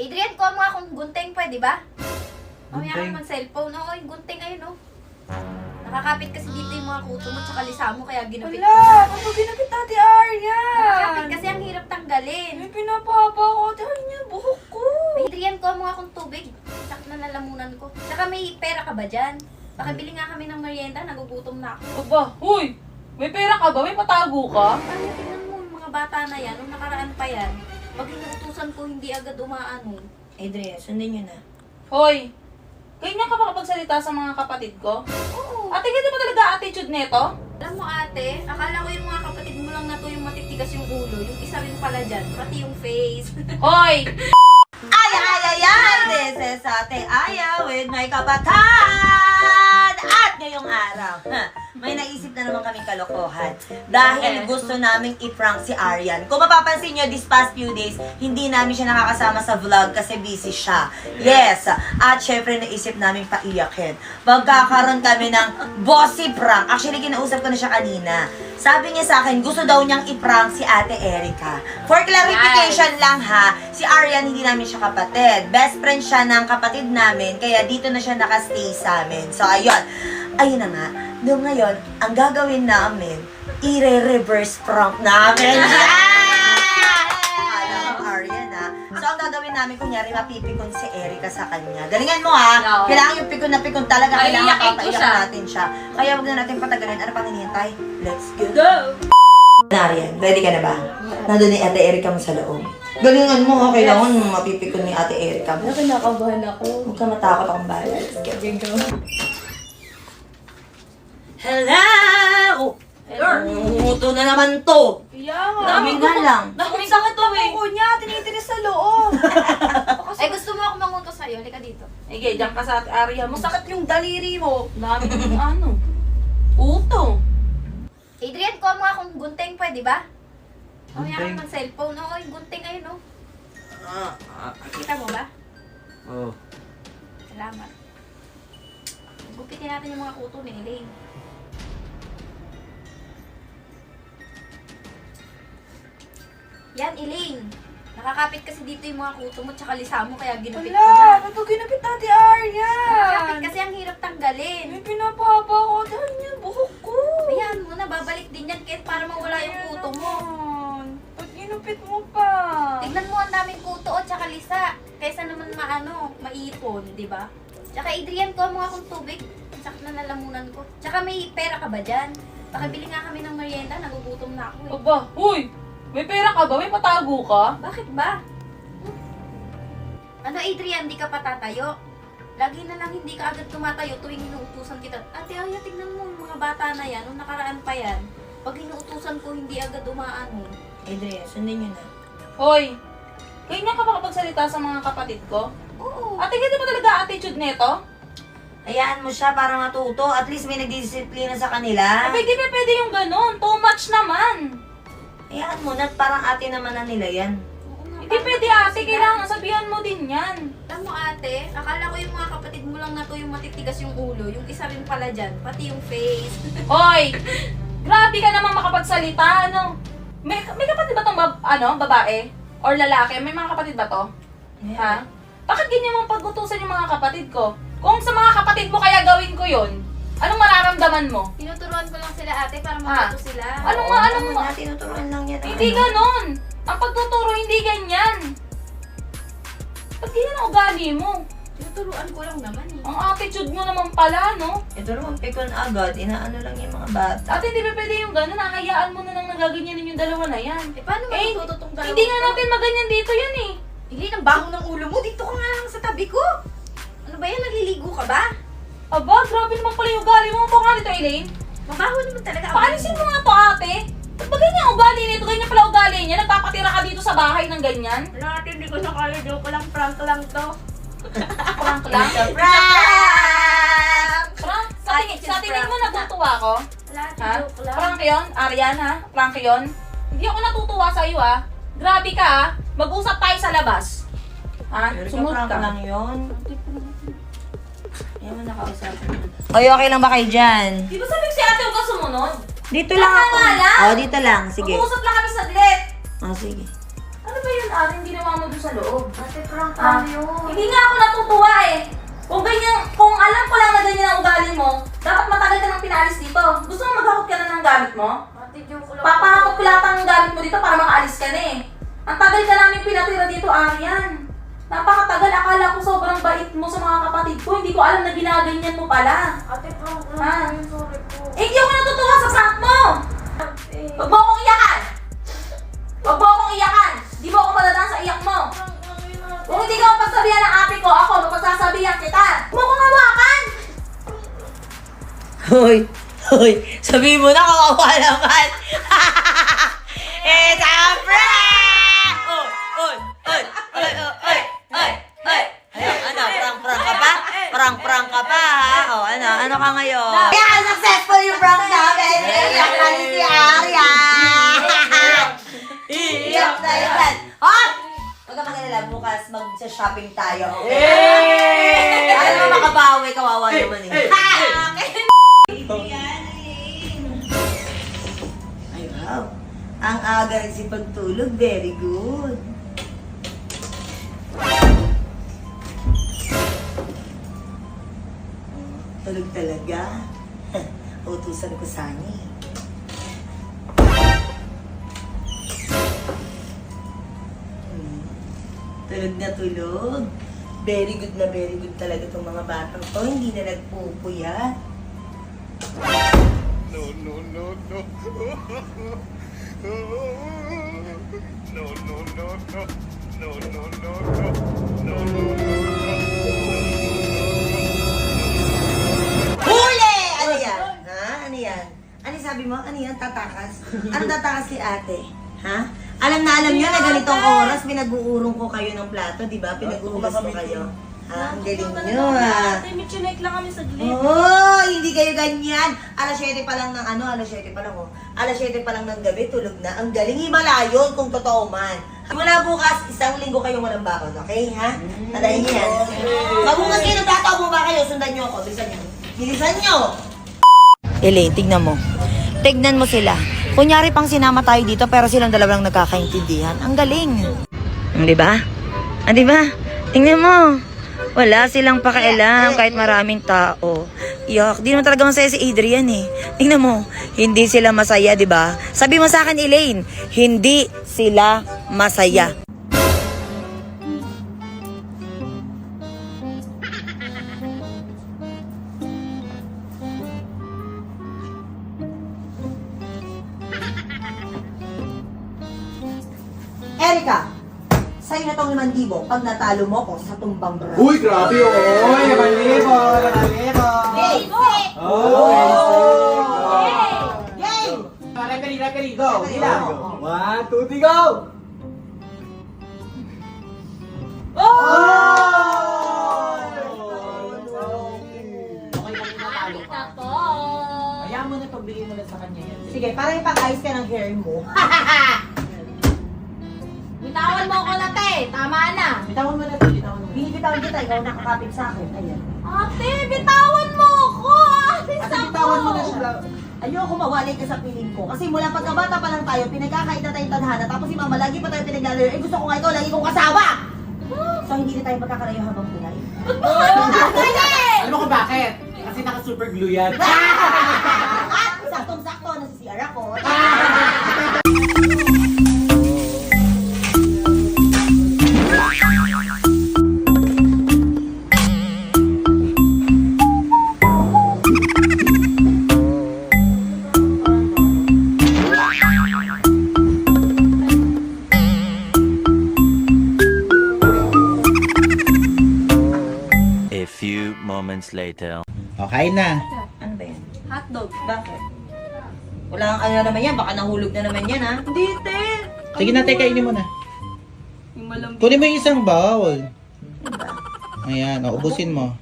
Adrian, kuha mo akong gunting, pwede ba? Mamaya Gunting? ka mag-cellphone. Oo, yung gunting ayun, oh. Nakakapit kasi dito yung mga kuto mo tsaka lisa mo, kaya ginupit ko. Wala! Ano ginapit Ate Aryan? Nakakapit kasi ang hirap tanggalin. May pinapahaba ko Ate Aryan, buhok ko. Adrian, kuha mo akong tubig. Sakit na nalamunan ko. Tsaka may pera ka ba dyan? Pakibili nga kami ng merienda, nagugutom na ako. Aba, huy! May pera ka ba? May patago ka? Paano tingnan mo yung mga bata na yan, nung nakaraan pa yan, pag inuutusan ko hindi agad umaano. Adrian, sundin nyo na. Hoy! Ganyan ka makapagsalita sa mga kapatid ko? Oo. Ate, ganyan mo talaga attitude neto? Alam mo ate, akala ko yung mga kapatid mo lang na to yung matitigas yung ulo, yung isa rin pala dyan, pati yung face. Hoy! Ay! This is Ate Aya with my kapatid! At ngayong araw, may naisip na naman kaming kalokohan. Dahil gusto naming i-prank si Aryan. Kung mapapansin nyo, this past few days, hindi namin siya nakakasama sa vlog kasi busy siya. Yes! At syempre, naisip namin paiyakin. Magkakaroon kami ng bossy prank. Actually, kinausap ko na siya kanina. Sabi niya sa akin, gusto daw niyang i-prank si Ate Erica. For clarification lang ha, si Aryan hindi namin siya kapatid. Best friend siya ng kapatid namin, kaya dito na siya nakastay sa amin. So, ayun. Ayun na nga. Doon ngayon, ang gagawin namin, i-reverse prank namin. Alam mo, Aryan ha. So, ang gagawin namin, kunyari, mapipikon si Erica sa kanya. Galingan mo ha. No. Kailangan yung pikon na pikon talaga. Ay, Kailangan iyakin ko papaiyak siya. natin siya. Kaya wag na natin patagalin. Ano pang hinihintay? Let's go. Go! Aryan, ready ka na ba? Nandun ni Ate Erica mo sa loob. Galingan mo ha. Kailangan mapipikon ni Ate Erica mo. Kinakabahan ako. Huwag ka matakot akong bahala. Let's go. Hello! Ito na naman to. Kaya nga. Dami nga lang. Ang sakit to eh. Ako niya, tinitiris sa loob. Ay, gusto mo ako mangutos sa'yo, halika dito. Sige, diyan ka sa Ate Arya. Masakit yung daliri mo. Dami ng ano. Puto. Adrian, kuha mo akong gunting, pwede ba? Mamaya ka Gunting? mag-cellphone. Oo, yung gunting ayun, oh. Kita mo ba? Oo. Salamat. Gupitin natin yung mga kuto ni Elaine. Yan, Elaine. Nakakapit kasi dito yung mga kuto mo tsaka lisa mo, kaya ginupit ko Wala! na. Ano ginapit Ate Aryan? Nakakapit kasi ang hirap tanggalin. May pinapahaba ko Ate Aryan, buhok ko. Ayan mo na, babalik din yan kahit para mawala yung kuto mo. Pag ginupit mo pa. Tignan mo ang daming kuto o tsaka lisa. Kaysa naman maipon, di ba? Tsaka Adrian, kuha mo akong tubig. Sakit na nalamunan ko. Tsaka may pera ka ba dyan? Pakibili nga kami ng merienda, nagugutom na ako eh. Aba, huy! May pera ka ba? May patago ka? Bakit ba? Ano Adrian, di ka pa tatayo? Lagi na lang hindi ka agad tumatayo tuwing inuutusan kita. Ate Aya, tignan mo yung mga bata na yan, nung nakaraan pa yan. Pag inuutusan ko, hindi agad umaano. Adrian, sundin nyo na. Hoy! Ganyan ka makapagsalita sa mga kapatid ko? Oo. Ate, ganyan mo talaga attitude neto? Hayaan mo siya para matuto. At least may nagdidisiplina sa kanila. Abay, di ba pwede yung ganun? Too much naman. Hayaan mo na parang ate naman na nila yan. Oo nga, Hindi parang pwede sila. ate, kailangan sabihan mo din yan. Alam mo ate, akala ko yung mga kapatid mo lang na to yung matitigas yung ulo, yung isa rin pala dyan, pati yung face. Hoy! Grabe ka naman makapagsalita, ano? May kapatid ba tong babae? Or lalaki? May mga kapatid ba to? Ha? Bakit ganyan mong pagutusan yung mga kapatid ko? Kung sa mga kapatid mo kaya gawin ko yun, anong mararamdaman mo? Tinuturuan ko lang sila ate para matuto sila. Anong Oo, anong naman na, tinuturuan lang yan. Hindi ganon! Ang pagtuturo hindi ganyan! Ba't ganyan ang ugali mo? Tinuturuan ko lang naman eh. Ang attitude mo naman pala, no? Ito naman pikon agad. Inaano lang yung mga bata. Ate, hindi ba pwede yung gano'n? Nahayaan mo na lang nagaganyanin yung dalawa na yan. Eh paano mo Eh, matuto tong dalawa? Hindi nga natin maganyan dito yan eh. Hindi, ang baho ng ulo mo. Dito ka nga lang sa tabi ko. Ano ba yan? Naliligo ka ba? Aba, grabe naman pala yung ugali mo. Mukha nga nito, Elaine. Mabaho naman talaga. ang Paalisin ulo mo nga to, ate. Ba't ba ganyan ang ugali nito? Ganyan pala ugali niya. Nagpapatira ka dito sa bahay ng ganyan. Wala ate, hindi ko na kaya. Joke lang, prank lang to. Prank lang. Prank! Prank? Ay, Sa tingin mo prank. natutuwa ako? Wala ate, Ha? joke lang. Prank yun? Arian, ha? Prank yun? Hindi ako natutuwa sa iyo, ha? Grabe ka, ha? Mag-usap tayo sa labas. Ha? Erica, Sumunod prank ka. lang yun. Ayaw mo nakausapin mo. Oy, okay lang ba kayo dyan? Di ba sabi ko si ate huwag ka sumunod? Dito lang ako. Tama lang. Oh, dito lang. Sige. Mag-uusap lang kami saglit. Oh, sige. Ano Ano ba yun, Ari? Hindi ginawa mo doon sa loob. Ate, prank Ah, yun. hindi nga ako natutuwa eh. Kung alam ko lang na ganyan ang ugali mo, dapat matagal ka nang pinalis dito. Gusto mo maghakot ka na ng gamit mo? Ate, joke lang. Papahakot ko lahat ang gamit mo dito para makaalis ka na eh. Ang tagal ka namin pinatira dito, Arian. Napakatagal, akala ko sobrang bait mo sa mga kapatid ko. Hindi ko alam na ginaganyan mo pala. Ate, prank Ha? lang yun. Sorry po. Eh, hindi ako natutuwa sa prank mo! Ate. Huwag mo akong iyakan! Huwag mo akong iyakan! Di mo ako madadaan sa iyak mo! Prank lang yun, ate. Kung hindi ka mapagsabihan ng ate ko, ako mapagsasabihan kita! Huwag mo akong hawakan! Hoy, hoy, sabihin mo na kawawa naman. It's a prank! Oh, oy, oy, oy, oy, oy, oy. Ano, prank ka pa? Prank ka pa, ha? Oh, ano ka ngayon? Yeah, successful yung prank namin. Iyak na ni si Arya. Iyak na yan. Hop! Huwag ka mag-alala, bukas mag-shopping tayo. Alam mo, makabawi, kawawa naman eh. Ay, wow. Ang aga rin si pagtulog. Very good. Tulog talaga. Utusan ko sana eh. Tulog na tulog. Very good talaga itong mga batang to. Hindi na nagpupuyat. No, no, no, no. No, no, no, no. No, no, no, no. No, no, no, no. Huli! Ano yan? Ha? Ano yan? Ano sabi mo? Ano yan? Tatakas? Ano tatakas kay ate? Ha? Alam na alam nyo na ganitong oras, pinag-uurong ko kayo ng plato, di ba? Pinag-uugas ko kayo. Ha? Ang galing nyo, ha? Ate, may chinek lang kami saglit. Oo, hindi kayo ganyan. Alas 7 pa lang ng alas 7 pa lang, oh. Alas 7 pa lang ng gabi, tulog na. Ang galing, himala yun kung totoo man. Mula bukas, 1 linggo kayong walang bakon, okay, ha? Tadahin niyo yan. Mabukas kayo ng plato, bumaba kayo, sundan nyo ako. Bilisan nyo. Bilisan nyo! Elaine, tignan mo. Tignan mo sila. Kunyari pang sinama tayo dito, pero silang dalawa lang nagkakaintindihan. Ang galing. Di ba? Di ba? Tingnan mo. Wala silang pakialam kahit maraming tao. Yak, di naman talaga masaya si Adrian eh. Tingnan mo, hindi sila masaya, di ba? Sabi mo sa akin, Elaine, hindi sila masaya. Erika, sa'yo na tong 5,000 pag natalo mo ko sa tumbang bra. Uy, grabe oh! Uy, 5,000! 5,000! Game! Oh! Game! Referee, go! Ilang? 1, 2, 3, go! Okay lang natalo ka. Hayaan mo na pagbigay mo na sa kanya yan. Sige, para ipang-ayos ka ng hair mo. Bitawan mo ko na, te. Tama na. Bitawan mo na ito, bitawan mo. Binibitawan kita, ikaw nakakapit sa akin. Ayan. Ate, bitawan mo ko. Ate, Ate, bitawan mo na siya. Ayoko mawalay ka sa piling ko. Kasi mula pagkabata pa lang tayo, pinagkakait na tayong tadhana. Tapos si mama, lagi pa tayo pinaglalaro. Eh gusto ko nga ikaw, lagi kong kasama! So hindi na tayo magkakalayo habang buhay. Alam mo kung bakit? Kasi naka-super glue yan. At saktong-sakto, nasa CR ako. A few moments later. Okay na. Ano ba yan? Hotdog. Bakit? Wala kang ano naman yan, baka nahulog na naman yan ha. Hindi, te. Sige na, te, kainin mo na. Yung malambing. Kunin mo yung isang bowl. Ayan, ubusin mo.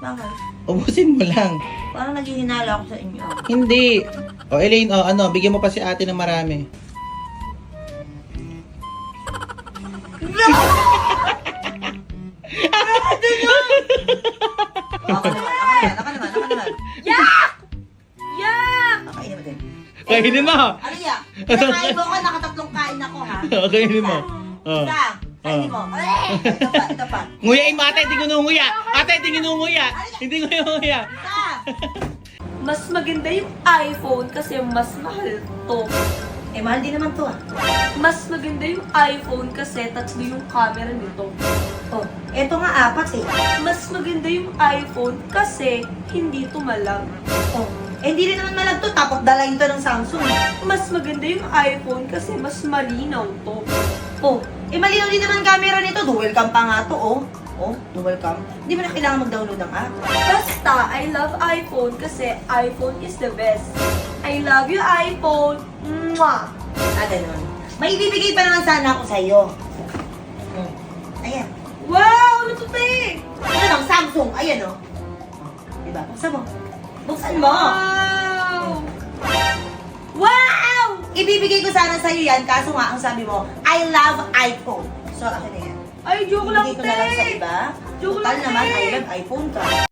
Bakit? Ubusin mo lang. Parang naghihinala ako sa inyo. Hindi. O Elaine, bigyan mo pa si ate ng marami. Ako naman. Yak! Yak! Kainin mo din. Kainin mo! Ano yan? Nakain mo ko, nakatatlong kain ako ha. Kainin mo. Oh. Isa. Kainin mo. Ito pa. Nguyain mo ate, hindi ko nunguya. Ate, hindi ko nunguya. Hindi ko nunguya. Isa. Mas maganda yung iPhone kasi mas mahal to. Eh, mahal din naman to ah. Mas maganda yung iPhone kasi tatlo yung camera nito. Oh, eto nga 4 eh. Mas maganda yung iPhone kasi hindi to malag. Oh, eh, hindi rin naman malagto. Tapos dalayin to ng Samsung. Mas maganda yung iPhone kasi mas malinaw to. Oh, eh malinaw din naman camera nito. Dual cam pa nga to, oh. Oh, dual cam. Hindi mo na kailangan mag-download ng app. Basta, I love iPhone kasi iPhone is the best. I love you, iPhone! Mwah! Ah, ganun. May ibibigay pa naman sana ako sa'yo. Ayan. Wow! Ano to, te? Ano lang, Samsung. Ayan, oh. Diba? Buksan mo. Buksan mo. Wow! Wow! Ibibigay ko sana sa'yo yan, kaso nga, ang sabi mo, I love iPhone. So, akin na yan. Ay, joke lang, Ibigay ko na lang sa te! iba. Joke Total lang, naman, te. I love iPhone ka.